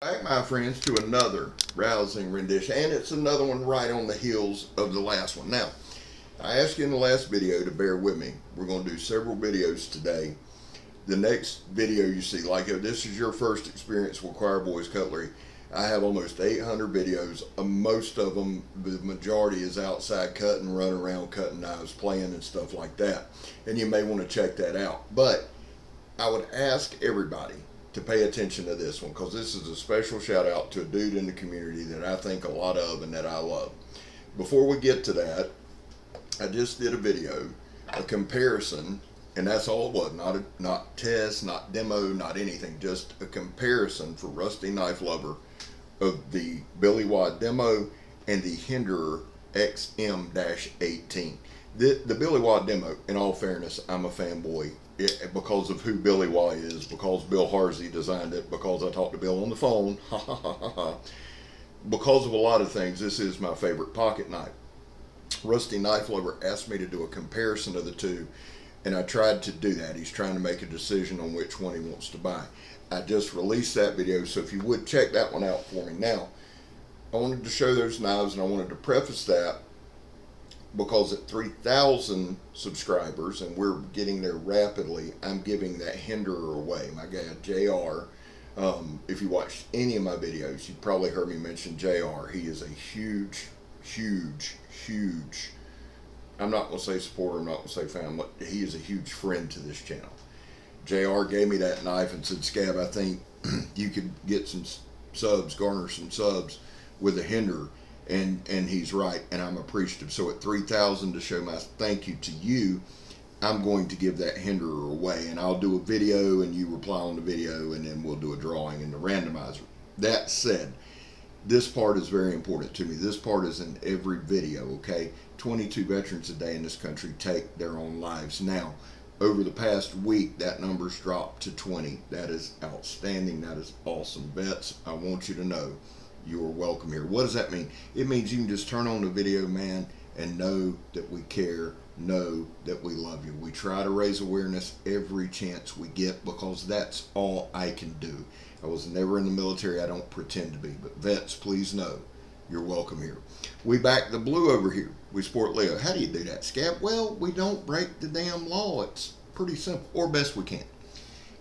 Back, my friends, to another rousing rendition, and it's another one right on the heels of the last one. Now, I asked you in the last video to bear with me. We're going to do several videos today. The next video you see, like if this is your first experience with Choir Boys Cutlery, I have almost 800 videos. Most of them, the majority is outside cutting, running around, cutting knives, playing and stuff like that. And you may want to check that out. But I would ask everybody to pay attention to this one, because this is a special shout out to a dude in the community that I think a lot of and that I love. Before we get to that, I just did a video, a comparison, and that's all it was. Not test, not demo, not anything, just a comparison for Rusty Knife Lover of the Billy Watt demo and the Hinderer XM-18. The Billy Watt demo, in all fairness, I'm a fanboy because of who Billy Watt is, because Bill Harsey designed it, because I talked to Bill on the phone, because of a lot of things. This is my favorite pocket knife. Rusty Knife Lover asked me to do a comparison of the two, and I tried to do that. He's trying to make a decision on which one he wants to buy. I just released that video, so if you would check that one out for me. Now, I wanted to show those knives, and I wanted to preface that because at 3,000 subscribers, and we're getting there rapidly, I'm giving that Hinderer away. My guy JR, if you watched any of my videos, you probably heard me mention JR. He is a huge, I'm not going to say supporter, I'm not going to say fan, but he is a huge friend to this channel. JR gave me that knife and said, Scab, I think you could get some subs, garner some subs with a Hinderer. And he's right, and I'm appreciative. So at 3,000, to show my thank you to you, I'm going to give that Hinderer away, and I'll do a video, and you reply on the video, and then we'll do a drawing in the randomizer. That said, this part is very important to me. This part is in every video, okay? 22 veterans a day in this country take their own lives. Now, over the past week, that number's dropped to 20. That is outstanding. That is awesome. Vets, I want you to know you are welcome here. What does that mean? It means you can just turn on the video, man, and know that we care, know that we love you. We try to raise awareness every chance we get, because that's all I can do. I was never in the military. I don't pretend to be. But vets, please know you're welcome here. We back the blue over here. We support Leo. How do you do that, Scab? Well, we don't break the damn law. It's pretty simple, or best we can.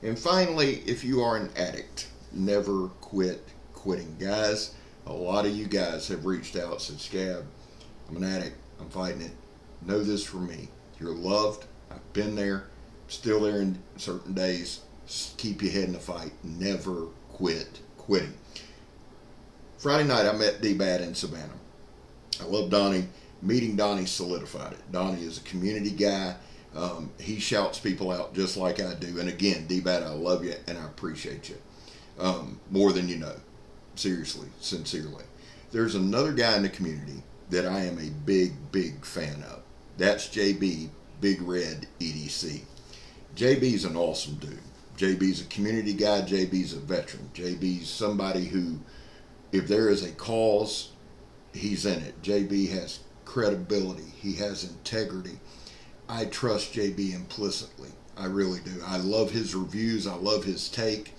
And finally, if you are an addict, never quit quitting. Guys, a lot of you guys have reached out and said, Scab, I'm an addict, I'm fighting it. Know this from me. You're loved. I've been there, still there in certain days. Just keep your head in the fight. Never quit quitting. Friday night, I met DBAD in Savannah. I love Donnie. Meeting Donnie solidified it. Donnie is a community guy. He shouts people out just like I do. And again, DBAD, I love you and I appreciate you more than you know. Seriously, sincerely. There's another guy in the community that I am a big fan of. That's JB, Big Red EDC. JB's an awesome dude. JB's a community guy. JB's a veteran. JB's somebody who, if there is a cause, he's in it. JB has credibility. He has integrity. I trust JB implicitly. I really do. I love his reviews. I love his take.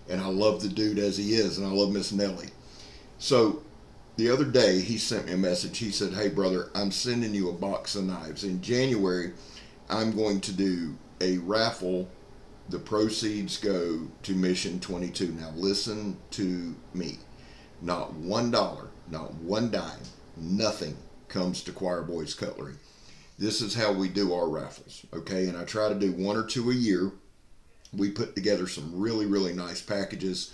And I love the dude as he is, and I love Miss Nellie. So the other day, he sent me a message. He said, hey, brother, I'm sending you a box of knives. In January, I'm going to do a raffle. The proceeds go to Mission 22. Now, listen to me. Not $1, not one dime, nothing comes to Choir Boys Cutlery. This is how we do our raffles, okay? And I try to do 1 or 2 a year. We put together some really nice packages,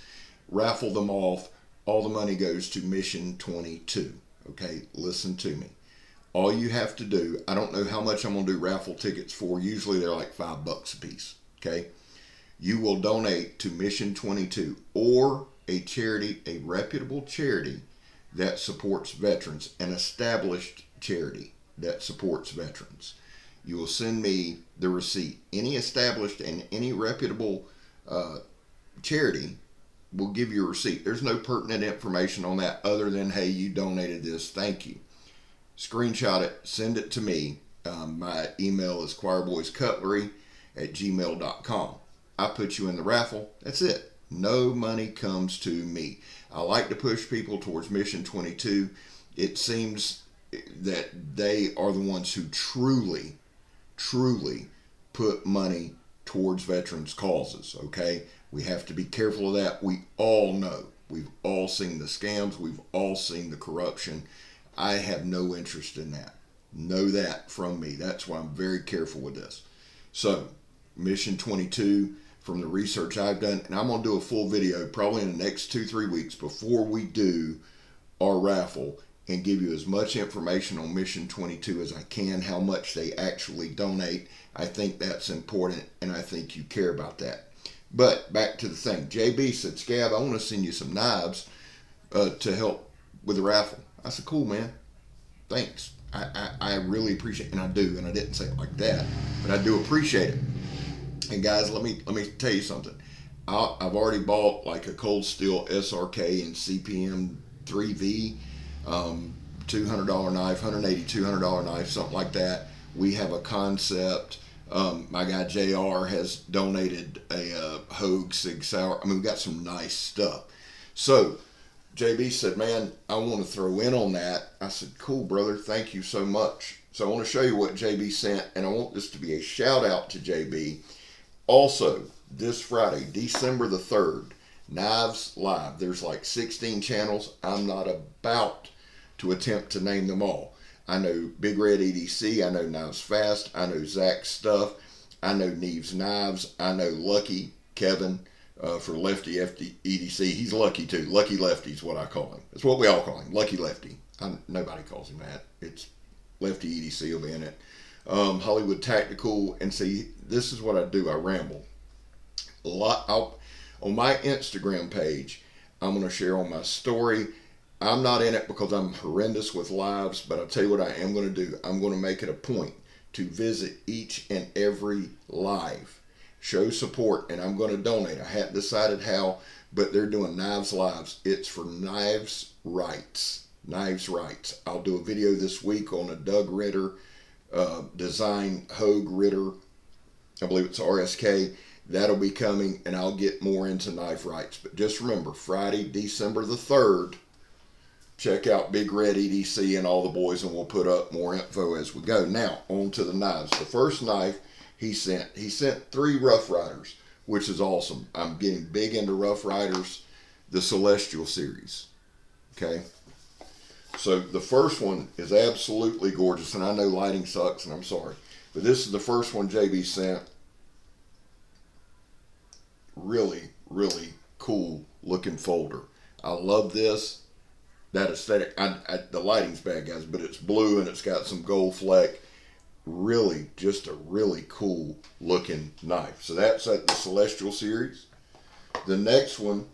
raffle them off. All the money goes to Mission 22. Okay, listen to me. All you have to do, I don't know how much I'm going to do raffle tickets for. Usually they're like $5 a piece. Okay, you will donate to Mission 22 or a charity, a reputable charity that supports veterans, an established charity that supports veterans. You will send me the receipt. Any established and any reputable charity will give you a receipt. There's no pertinent information on that other than, hey, you donated this, thank you. Screenshot it, send it to me. My email is choirboyscutlery@gmail.com. I put you in the raffle. That's it. No money comes to me. I like to push people towards Mission 22. It seems that they are the ones who truly, truly put money towards veterans' causes, okay? We have to be careful of that. We all know. We've all seen the scams. We've all seen the corruption. I have no interest in that. Know that from me. That's why I'm very careful with this. So, Mission 22, from the research I've done, and I'm going to do a full video probably in the next 2-3 weeks before we do our raffle, and give you as much information on Mission 22 as I can, how much they actually donate. I think that's important, and I think you care about that. But back to the thing. JB said, Scab, I want to send you some knives to help with the raffle. I said, cool, man. Thanks. I really appreciate it, and I do, and I didn't say it like that, but I do appreciate it. And guys, let me tell you something. I've already bought like a Cold Steel SRK and CPM 3V, $200 knife, $180, $200 knife, something like that. We have a concept. My guy JR has donated a Hogue Sig Sauer. I mean, we got some nice stuff. So JB said, man, I want to throw in on that. I said, cool, brother. Thank you so much. So I want to show you what JB sent, and I want this to be a shout out to JB. Also, this Friday, December the 3rd, Knives Live. There's like 16 channels. I'm not about to attempt to name them all. I know Big Red EDC. I know Knives Fast. I know Zach's stuff. I know Neve's Knives. I know Lucky Kevin for Lefty EDC. He's lucky too. Lucky Lefty is what I call him. It's what we all call him. Lucky Lefty. Nobody calls him that. It's Lefty EDC will be in it. Hollywood Tactical. And see, this is what I do. I ramble. On my Instagram page, I'm going to share on my story. I'm not in it because I'm horrendous with lives, but I'll tell you what I am going to do. I'm going to make it a point to visit each and every live, show support, and I'm going to donate. I hadn't decided how, but they're doing Knives Lives. It's for Knives Rights. Knives Rights. I'll do a video this week on a Doug Ritter design Hogue Ritter. I believe it's RSK. That'll be coming, and I'll get more into knife rights. But just remember, Friday, December the 3rd, check out Big Red EDC and all the boys, and we'll put up more info as we go. Now, on to the knives. The first knife he sent 3 Rough Riders, which is awesome. I'm getting big into Rough Riders, the Celestial series. Okay? So the first one is absolutely gorgeous, and I know lighting sucks, and I'm sorry. But this is the first one JB sent. Really, really cool looking folder. I love this. That aesthetic. The lighting's bad, guys, but it's blue and it's got some gold fleck. Really, just a really cool looking knife. So that's at the Celestial series. The next one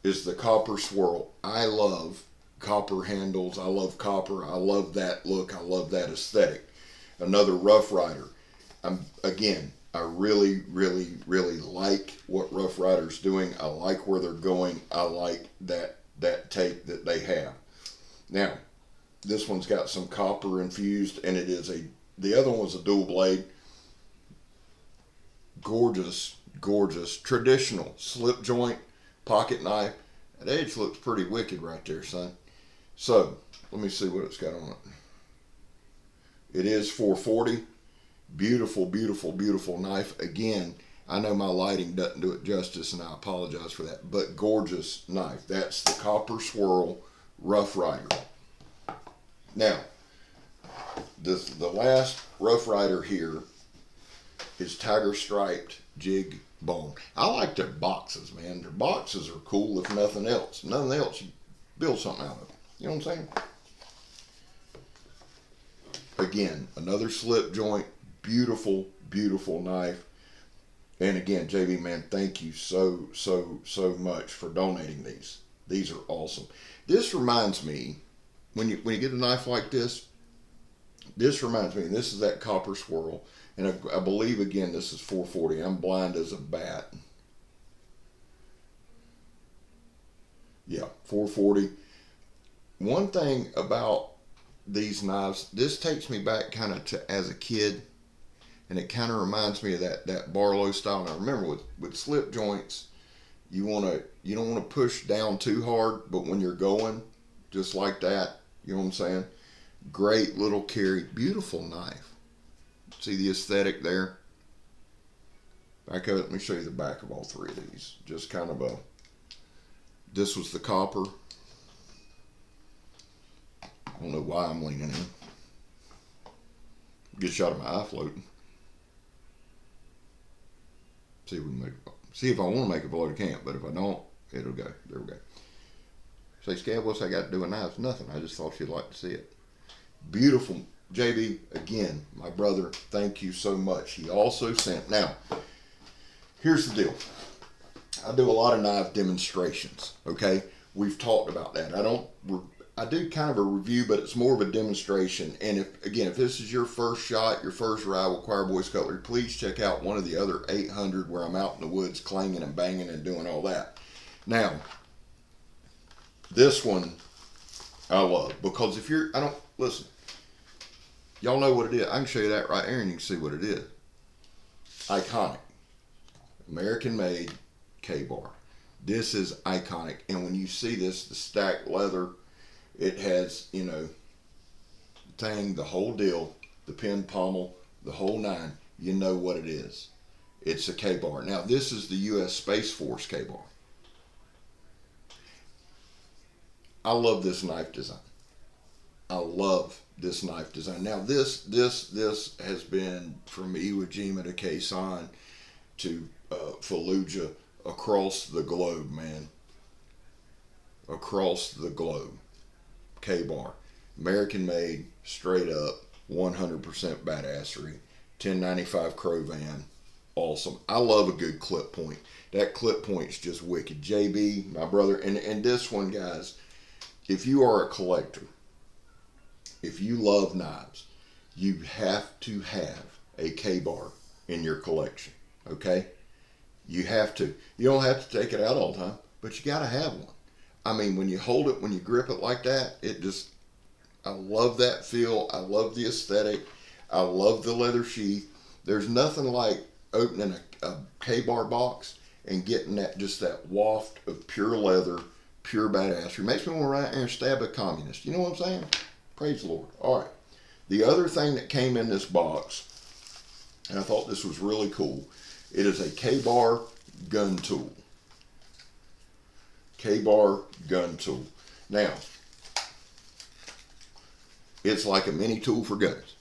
is the Copper Swirl. I love copper handles. I love copper. I love that look. I love that aesthetic. Another Rough Rider. I really, really, really like what Rough Rider's doing. I like where they're going. I like that take that they have. Now, this one's got some copper infused, and the other one was a dual blade. Gorgeous, gorgeous, traditional slip joint pocket knife. That edge looks pretty wicked right there, son. So, let me see what it's got on it. It is 440. Beautiful, beautiful, beautiful knife. Again, I know my lighting doesn't do it justice, and I apologize for that, but gorgeous knife. That's the Copper Swirl Rough Rider. Now, the last Rough Rider here is Tiger Striped Jig Bone. I like their boxes, man. Their boxes are cool if nothing else. Nothing else, you build something out of it. You know what I'm saying? Again, another slip joint. Beautiful, beautiful knife. And again, JB, man, thank you so much for donating these. These are awesome. This reminds me, when you get a knife like this reminds me, and this is that Copper Swirl, and I believe, again, this is 440. I'm blind as a bat. Yeah, 440. One thing about these knives, this takes me back kind of to as a kid, and it kind of reminds me of that Barlow style. And I remember with slip joints, You don't want to push down too hard, but when you're going just like that, you know what I'm saying? Great little carry, beautiful knife. See the aesthetic there? Back up, let me show you the back of all three of these. Just kind of this was the copper. I don't know why I'm leaning in. Get a shot of my eye floating. See if I want to make it float, I can't, but if I don't, it'll go. There we go. Say, Scab, what's I got to do with knives? Nothing. I just thought you'd like to see it. Beautiful. JB, again, my brother, thank you so much. He also sent, now, here's the deal. I do a lot of knife demonstrations, okay? We've talked about that. I do kind of a review, but it's more of a demonstration. And if this is your first shot, your first ride with Choir Boys Cutlery, please check out one of the other 800 where I'm out in the woods clanging and banging and doing all that. Now, this one I love because listen, y'all know what it is. I can show you that right here and you can see what it is. Iconic. American made K-bar. This is iconic. And when you see this, the stacked leather, it has, the whole deal, the pin pommel, the whole nine, you know what it is. It's a K-bar. Now, this is the U.S. Space Force K-bar. I love this knife design. I love this knife design. Now, this has been from Iwo Jima to Khe Sanh to Fallujah, across the globe, man. Across the globe. K-bar. American made, straight up, 100% badassery. 1095 Crovan. Awesome. I love a good clip point. That clip point's just wicked. JB, my brother, and this one, guys, if you are a collector, if you love knives, you have to have a K-bar in your collection, okay? You have to. You don't have to take it out all the time, but you got to have one. I mean, when you hold it, when you grip it like that, I love that feel. I love the aesthetic. I love the leather sheath. There's nothing like opening a K-bar box and getting that waft of pure leather, pure badassery. Makes me want to run out there and stab a communist. You know what I'm saying? Praise the Lord. All right. The other thing that came in this box, and I thought this was really cool, it is a K-bar gun tool. K-bar gun tool. Now, it's like a mini tool for guns.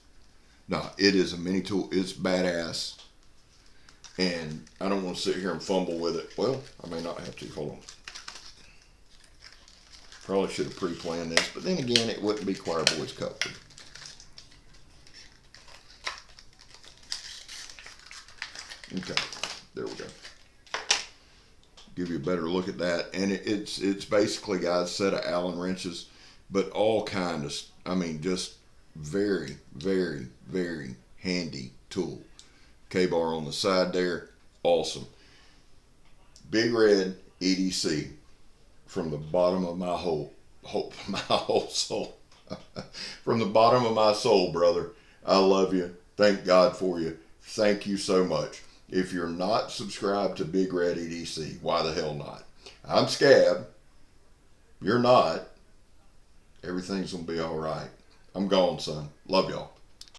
No, it is a mini tool. It's badass. And I don't want to sit here and fumble with it. Well, I may not have to. Hold on. Probably should have pre-planned this, but then again, it wouldn't be Choir Boys Cutlery. Okay, there we go. Give you a better look at that, and it's basically, guys, a set of Allen wrenches, but all kind of, just very, very, very handy tool. K-bar on the side there, awesome. Big Red EDC from the bottom of my whole soul. From the bottom of my soul, brother. I love you. Thank God for you. Thank you so much. If you're not subscribed to Big Red EDC, why the hell not? I'm Scab. You're not. Everything's going to be all right. I'm gone, son. Love y'all.